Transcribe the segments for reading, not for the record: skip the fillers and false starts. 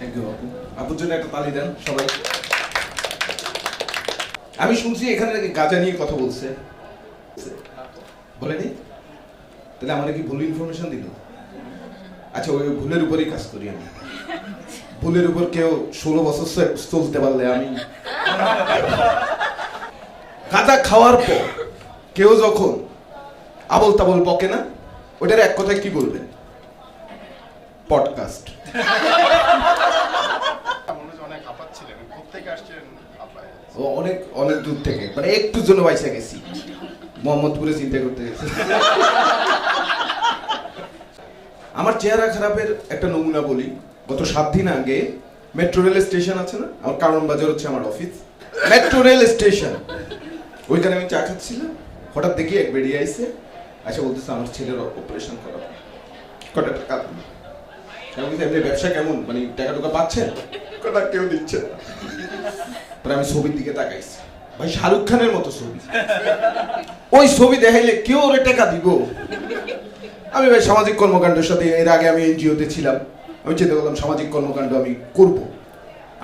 Thank you আপু। আপুর জন্য একটা তালি দেন সবাই। আমি শুনছি এখানে নাকি গাঁজা নিয়ে কথা বলছে, বলেনি? তাহলে আমার কি ভুল ইনফরমেশন দিল? আচ্ছা, ওই ভুলের উপরেই কাজ করি আমি। ভুলের উপর কেউ 16 বছর চলতে পারলে আমি। গাঁজা খাওয়ার পর কেউ যখন আবল তাবল বকে না, ওটার এক কথায় কি বলবেন? পডকাস্ট। অনেক অনেক দূর থেকে, মানে একটু জন্য বাইসা গেছি, মোহাম্মদপুরে চিন্তা করতে গেছি। আমার চেহারা খারাপের একটা নমুনা বলি। গত 7 দিন আগে মেট্রো রেল স্টেশন আছে না, আমার কারণ বাজার হচ্ছে আমার অফিস, মেট্রো রেল স্টেশন, ওইখানে আমি চা খাচ্ছিলাম। হঠাৎ দেখি এক বেরিয়ে আইসে, আচ্ছা বলতেছে আমার ছেলের অপারেশন করা, কত টাকা? ব্যবসা কেমন, মানে টাকা টুকা পাচ্ছেন? কথা কেউ দিচ্ছে না। আমি ছবির দিকে তাকাইছি, ভাই শাহরুখ খানের মতো ছবি, ওই ছবি দেখাইলে কেউ ওরে টাকা দিব? আমি ভাই সামাজিক কর্মকাণ্ডের সাথে, এর আগে আমি এনজিওতে ছিলাম, আমি চিন্তা করলাম সামাজিক কর্মকাণ্ড আমি করব,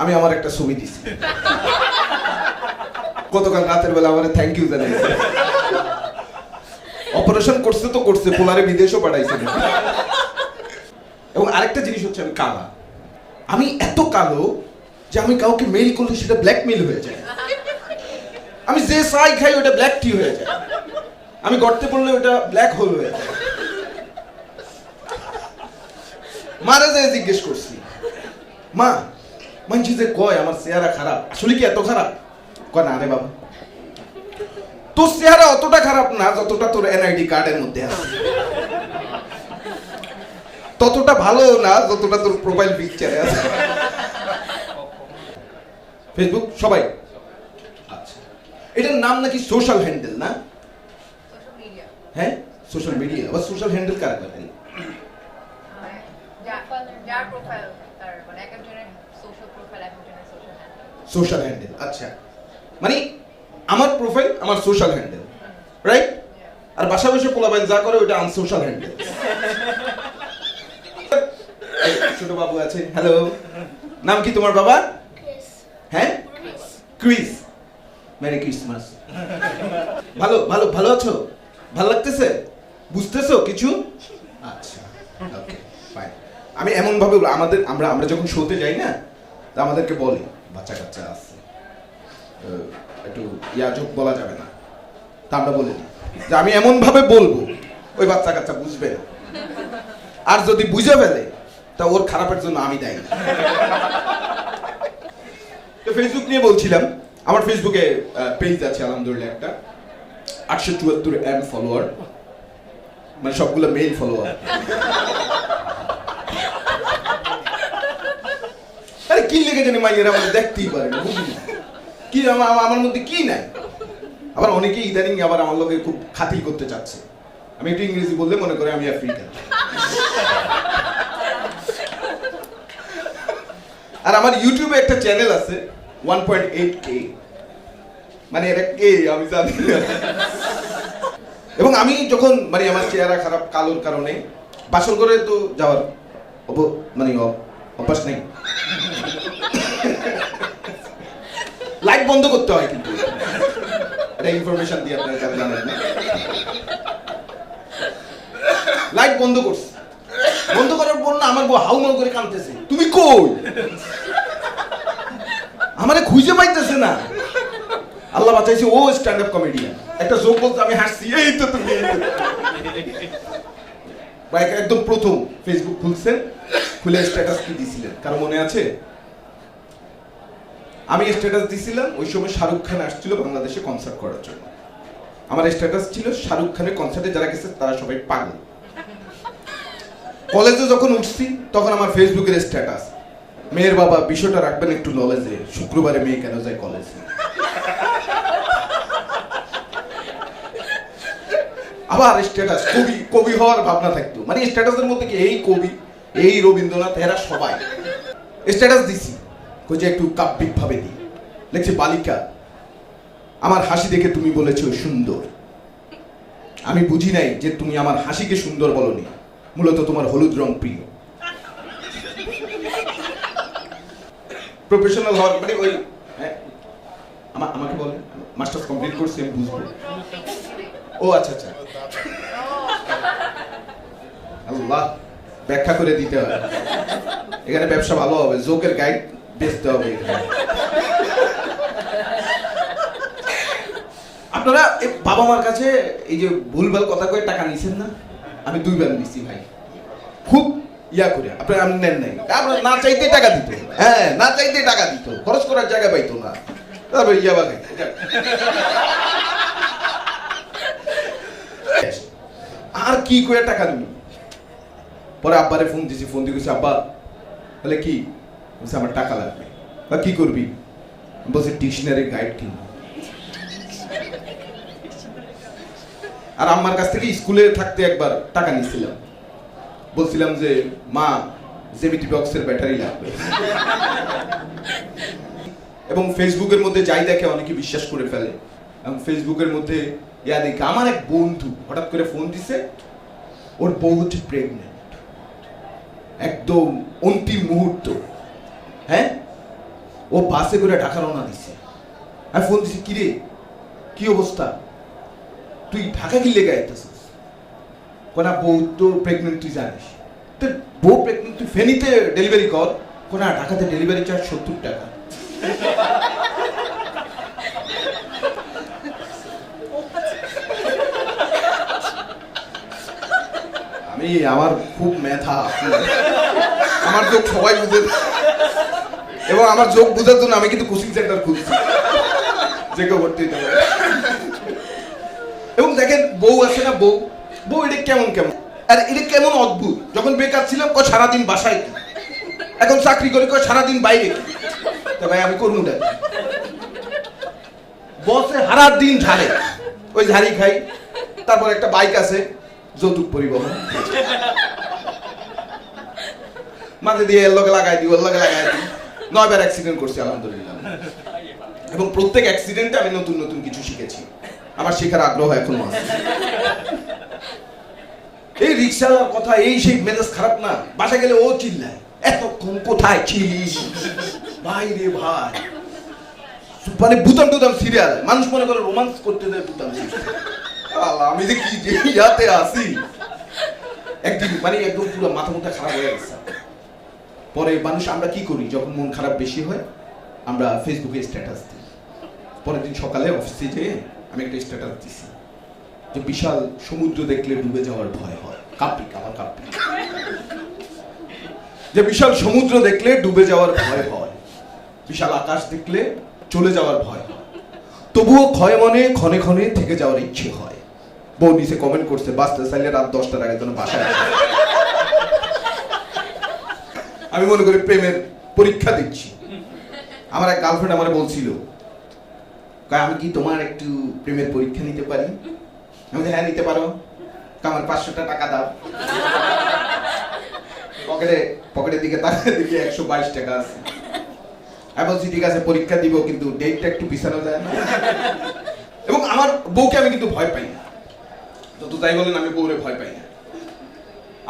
আমি আমার একটা ছবি দিছি। গতকাল রাতের বেলা আমার থ্যাংক ইউ জানাইছে। অপারেশন করছে তো করছে, পোলারে বিদেশও পাঠাইছে। এবং আরেকটা জিনিস হচ্ছে আমি কালা, আমি এত কালো যে আমি কাউকে মেইল করলে সেটা ব্ল্যাকমেইল হয়ে যায়। আমি যে চাই খাই ওটা ব্ল্যাক টি হয়ে যায়, আমি গর্তে পড়লে ওটা ব্ল্যাক হোল হয়ে যায়। মারা যায় জিজ্ঞেস করছি, মা মানছি যে কয় আমার চেহারা খারাপ, আসলে কি এত খারাপ? কয় না রে বাবা, তোর চেহারা অতটা খারাপ না যতটা তোর এনআইডি কার্ডের মধ্যে আছে, ততটা ভালো না যতটা তোর প্রোফাইল পিকচারে আছে। ফেসবুক সবাই, আচ্ছা এটার নাম নাকি সোশ্যাল হ্যান্ডেল না? হ্যাঁ সোশ্যাল মিডিয়া, আবার সোশ্যাল হ্যান্ডেল কারা করেন? সোশ্যাল হ্যান্ডেল, আচ্ছা মানে আমার প্রোফাইল আমার সোশ্যাল হ্যান্ডেল, রাইট? আর বাসা বসে পোলাপাইল যা করে ওটা আনসোশ্যাল হ্যান্ডেল। ছোট বাবু আছে, হ্যালো, নাম কি তোমার বাবা? হ্যাঁ ক্রিস, মেরি ক্রিসমাস। ভালো ভালো ভালো আছো? ভালো লাগতেছে? বুঝতেছো কিছু? আচ্ছা ওকে ফাইন। আমি এমন ভাবে আমাদের আমরা যখন শোতে যাই না, তা আমাদেরকে বলে বাচ্চা কাচ্চা আছে, একটু ইয়াজক বলা যাবে না, তা আমরা বলি যে আমি এমন ভাবে বলবো ওই বাচ্চা কাচ্চা বুঝবে না, আর যদি বুঝে ফেলে তা ওর খারাপের জন্য আমি দায়ী। তো ফেসবুক নিয়ে বলছিলাম, আমার ফেসবুকে পেজ আছে আলহামদুলিল্লাহ একটা, 874 ফলোয়ার, মানে সবগুলো মেইল ফলোয়ার। আরে কি লেগে জানি মাইয়েরা আমাদের দেখতেই পারে না, বুঝলি কি আমার মধ্যে কি নাই। আবার অনেকেই ইদানিং আবার আমার লোকে খুব খাতির করতে চাচ্ছে, আমি একটু ইংরেজি বললে মনে করে আমি আফ্রিকান। আর আমার ইউটিউবে একটা চ্যানেল আছে 1.8K, মানে এটা কে আমি জানি না। এবং আমি যখন মানে আমার চেহারা খারাপ কালোর কারণে বাসর করে তো যাওয়ার মানে অভ্যাস নেই, লাইট বন্ধ করতে হয়, কিন্তু এটা ইনফরমেশন দিয়ে আপনারা জানেন না, লাইট বন্ধ করছে, বন্ধ করার পর না আমার বউ হাউমাউ করে কাঁদতেছে, তুমি কই? আমারে খুঁজে পাইতেছে না। আল্লাহ বাঁচাইছে, ও স্ট্যান্ড আপ কমেডিয়ান, একটা জোক বলতে আমি হাসছি, এই তো তুমি। একদম প্রথম ফেসবুক খুলছেন, খুলে স্ট্যাটাস কি দিছিলেন কারো মনে আছে? আমি স্ট্যাটাস দিছিলাম ওই সময় শাহরুখ খান আসছিল বাংলাদেশে কনসার্ট করার জন্য। আমার স্ট্যাটাস ছিল শাহরুখ খানের কনসার্টে যারা গেছে তারা সবাই পাগল। কলেজে যখন উঠছি তখন আমার ফেসবুকের স্ট্যাটাস, মেয়ের বাবা বিষয়টা রাখবেন একটু নলেজে, শুক্রবারে মেয়ে কেন যায় কলেজে। আবার স্ট্যাটাস কবি হওয়ার ভাবনা থাকতো, মানে স্ট্যাটাসের মধ্যে কি এই কবি, এই রবীন্দ্রনাথ, এরা সবাই। স্ট্যাটাস দিছি যে একটু কাব্যিক ভাবে দিই, লিখছি বালিকা আমার হাসি দেখে তুমি বলেছো সুন্দর, আমি বুঝি নাই যে তুমি আমার হাসিকে সুন্দর বলনি, মূলত তোমার হলুদ রং প্রিয়। প্রফেশনাল হওয়ার মানে ওই হ্যাঁ আমাকে বলে মাস্টার্স কমপ্লিট করছি আমি বুঝবো। ও আচ্ছা আচ্ছা, আল্লাহ ব্যাখ্যা করে দিতে হবে, এখানে ব্যবসা ভালো হবে, জোকের গাইড বেচতে হবে। আপনারা বাবা মার কাছে এই যে ভুলভাল কথা কয়ে টাকা নিছেন না? আমি 2 বার নিছি ভাই, খুব ইয়া করে। আপনারা আমি নেন নাই, আপনারা না চাইতে টাকা দিত, হ্যাঁ না চাইতে টাকা দিত, খরচ করার জায়গা পাইতো না, তারপর ইয়া বাগাই। আর কি করে টাকা দিল? পরে আব্বারে ফোন দিছি, ফোন দিয়ে গেছি আব্বা বলে কি বলছে আমার টাকা লাগবে। বা কি করবি? বলছে ডিকশনারির গাইড কিনবো। আর আম্মার কাছ থেকে স্কুলে থাকতে একবার টাকা নিয়েছিলাম, বলছিলাম যে মা জেমিটি বক্সের ব্যাটারি লাগবে। এবং ফেসবুকের মধ্যে যাই দেখে অনেকে বিশ্বাস করে ফেলে। এবং ফেসবুকের মধ্যে ইয়া দেখে আমার এক বন্ধু হঠাৎ করে ফোন দিছে, ওর বউ হচ্ছে প্রেগনেন্ট, একদম অন্তিম মুহূর্ত, হ্যাঁ ও বাসে করে ঢাকা রওনা দিছে। আমি ফোন দিছি, কিরে কি অবস্থা, তুই ঢাকা কি লেগে আইতেছিস? কোনা বউ তো প্রেগনেন্ট, তুই জানিস তো বউ প্রেগনেন্ট, তুই ফেনীতে ডেলিভারি কর। কোনা ঢাকাতে ডেলিভারি চার্জ 70 টাকা। আমি আমার খুব মেধা, আমার যোগ সবাই বুঝে, এবং আমার যোগ বুঝার জন্য আমি কিন্তু কোচিং সেন্টার খুলছি যে কেউ ভর্তি হতে পারে। এবং দেখেন বউ আছে না, বউ বউ এটা কেমন কেমন, আর এটা কেমন অদ্ভুত। যখন বেকার ছিলাম কয় সারাদিন বাসায় কি, এখন চাকরি করে কয় সারাদিন বাইরে কি। তো ভাই আমি করবো না, বসে হারা দিন ঝাড়ে, ওই ঝাড়ি খাই। তারপর একটা বাইক আছে, যৌতুক পরিবহন, মাঝে দিয়ে এর লগে লাগাই দিই, ওর লগে লাগাই দিই। 9 বার অ্যাক্সিডেন্ট করছি আলহামদুলিল্লাহ, এবং প্রত্যেক অ্যাক্সিডেন্টে আমি নতুন নতুন কিছু শিখেছি, আমার শেখার আগ্রহ এখনো আছে। এই রিক্সাওয়ালার কথা, এই সেই মেজাজ খারাপ না, বাসা গেলে ও চিল্লায়, এতক্ষণ কোথায় ছিলিস ভাই রে ভাই। মানে বুতাম টুতাম সিরিয়াল, মানুষ মনে করে রোমান্স করতে দেয় বুতাম সিরিয়াল। আমি যে কি যে ইয়াতে আসি, একদিন মানে একদম পুরো মাথা মুথা খারাপ হয়ে গেছে। পরে মানুষ আমরা কি করি, যখন মন খারাপ বেশি হয় আমরা ফেসবুকে স্ট্যাটাস দিই। পরের দিন সকালে অফিসে যেয়ে আমি একটা স্ট্যাটাস দিছি যে বিশাল সমুদ্র দেখলে ডুবে যাওয়ার ভয় হয়, কাপ্পিক আমার কাপ্পিক, যে বিশাল সমুদ্র দেখলে ডুবে যাওয়ার ভয় হয়, বিশাল আকাশ দেখলে চলে যাওয়ার ভয় হয়, তবুও ক্ষয় মনে ক্ষণে ক্ষণে থেকে যাওয়ার ইচ্ছে হয়। বউ নিচে কমেন্ট করছে, বাঁচতে চাইলে রাত 10টার আগে যেন বাসায় আসে। আমি মনে করি প্রেমের পরীক্ষা দিচ্ছি। আমার এক গার্লফ্রেন্ড আমার বলছিল, আমি কি তোমার একটু প্রেমের পরীক্ষা নিতে পারি? আমি হ্যাঁ নিতে পারো, আমার 500 টাকা দাও। পকেটের দিকে তাকিয়ে দেখি 122 টাকা আছে। আমি বলছি ঠিক আছে পরীক্ষা দিব, কিন্তু ডেটটা একটু পিছানো যায় না। এবং আমার বউকে আমি কিন্তু ভয় পাই না, যত তাই বলেন আমি বউরে ভয় পাই না।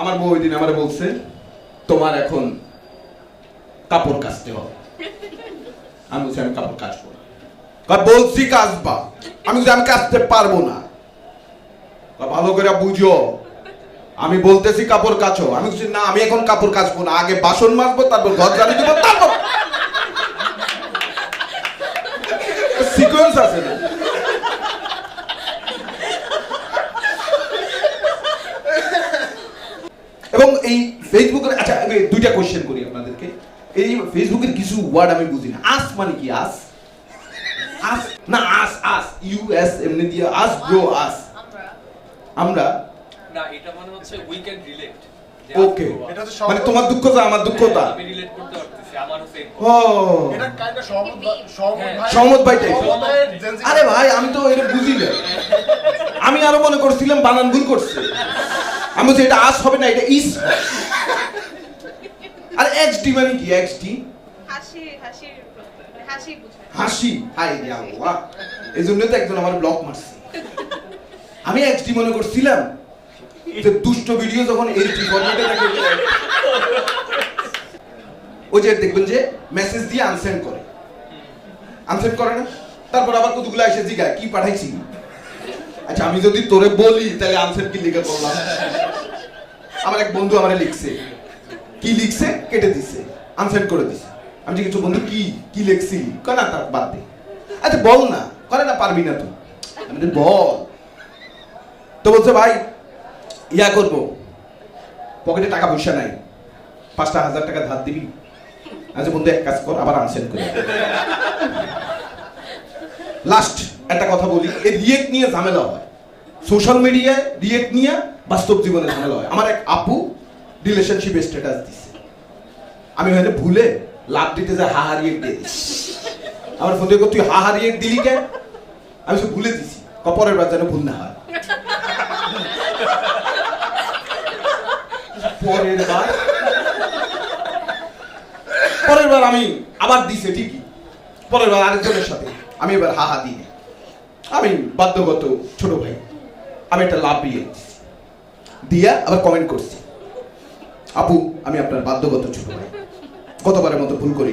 আমার বউ ওই দিন আমার বলছে, তোমার এখন কাপড় কাচতে হবে। আমি বলছি আমি কাপড় কাচবো না। বলছি কাচবা, আমি বলছি আমি কাচতে পারবো না। ভালো করে বুঝো, আমি বলতেছি কাপড় কাচো। আমি বলছি না, আমি এখন কাপড় কাচবো না, আগে বাসন মাজবো, তারপর ঘর ঝাড়ু দেবো, তারপর সিকোয়েন্স আছে না। এবং এই ফেসবুকের, আচ্ছা আমি 2টা কোশ্চেন করি আপনাদেরকে। এই ফেসবুকের কিছু ওয়ার্ড আমি বুঝি না। আস মানে কি? আস আস না, আস আস ইউএস এমনি দিয়ে আস ব্রো, আস আমরা না, এটা মানে হচ্ছে উই ক্যান রিলেট। ওকে, মানে তোমার দুঃখটা আমার দুঃখটা আমি রিলেট করতে পারতেছি, আমারও সেম। ও এটা কাইন্ডটা সহমত ভাই টাইপ। আরে ভাই আমি তো এটা বুঝি না, আমি আরো মনে করছিলাম বানান ভুল করছে। আমি বলছি এটা আস হবে না, এটা ইস। আর এক্সডি মানে কি? এক্সডি হাসি, হাসির হাসি বুঝায়। হাসি। হাই রে আল্লাহ, এইজন্য তো একজন আমার ব্লক মারছে। আমি এক্সডি মনে করছিলাম যে দুষ্ট ভিডিও যখন এইচডি ফরম্যাটে থাকে। ওই যে দেখবেন যে মেসেজ দিয়ে আনসেন্ড করে না, তারপর আবার কতগুলো এসে জিগায় কি পাঠাইছি। আচ্ছা আমি যদি তোরে বলি তাহলে আনসেন্ড কি লিখে বললাম। আমার এক বন্ধু আমারে লিখছে, কি লিখছে কেটে দিছে, আনসেন্ড করে দিছে। আমি জিজ্ঞেস করছি, বন্ধু কি লিখছি? কয় না তার বাদ দে। আচ্ছা বল না, করে না পারবি না তুই। আমি বলি, বল। তো বলছে ভাই ইয়া করবো, পকেটে টাকা পয়সা নাই, 5,000 টাকা ধার দিবি। আচ্ছা বন্ধু এক কাজ কর, আবার আনসেন্ড করে। লাস্ট একটা কথা বলি, এই রিয়েক্ট নিয়ে ঝামেলা হয়, সোশ্যাল মিডিয়ায় রিয়েক্ট নিয়ে বাস্তব জীবনে ঝামেলা হয়। আমার এক আপু রিলেশনশিপে স্ট্যাটাস দিছে, আমি হয়তো ভুলে লাভ দিতে যাই হা রিয়েক্ট দিয়ে দিছি। আমার ফোন দিয়ে তুই হা রিয়েক্ট দিলি কেন? আমি সব ভুলে দিছি, পরের বার যেন ভুল না হয়। পরের বার আমি আবার দিছে ঠিকই, পরের বার আরেকজনের সাথে আমি এবার হা দিই। আমি বাধ্যগত ছোট ভাই, আমি একটা লাভ দিয়া আবার কমেন্ট করছি, আপু আমি আপনার বাধ্যগত ছোট ভাই, গতবারের মতো ভুল করি।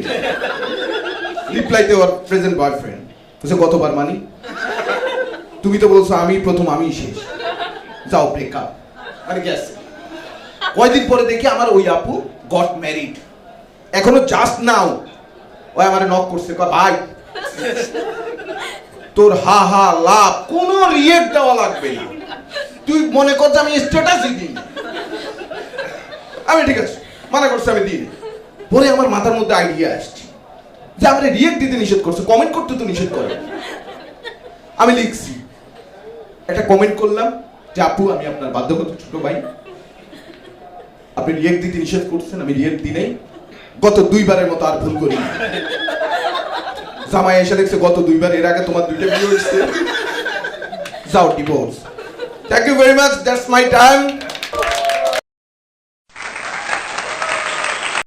রিপ্লাইতে ওর প্রেজেন্ট বয়ফ্রেন্ড বলছে, গতবার মানি, তুমি তো বলছো আমি প্রথম আমি শেষ, যাও ব্রেকআপ। মানে গেছে। কয়দিন পরে দেখি আমার ওই আপু গট ম্যারিড। এখনো জাস্ট নাও ওই আমারে নক করছে, ভাই তোর হা হা লাভ কোনো রিয়েক্ট দেওয়া লাগবে না, তুই মনে কর যে আমি স্ট্যাটাসই দিই। আমি ঠিক আছে মানা করছি, আমি দিই। পরে আমার মাথার মধ্যে আইডিয়া আসছে যে আমরা রিয়েক্ট দিতে নিষেধ করছে, কমেন্ট করতে তো নিষেধ করে। আমি লিখছি, একটা কমেন্ট করলাম যে আপু আমি আপনার বাধ্যগত ছোট ভাই, আপনি রিয়েক্ট দিতে নিষেধ করছেন, আমি রিয়েক্ট দিই নাই, গত 2 বারের মতো আর ভুল করি। জামাই এসে দেখছে গত 2 বার, এর আগে তোমার 2টা বিয়ে হয়েছে, যাও divorce. Thank you very much, that's my time.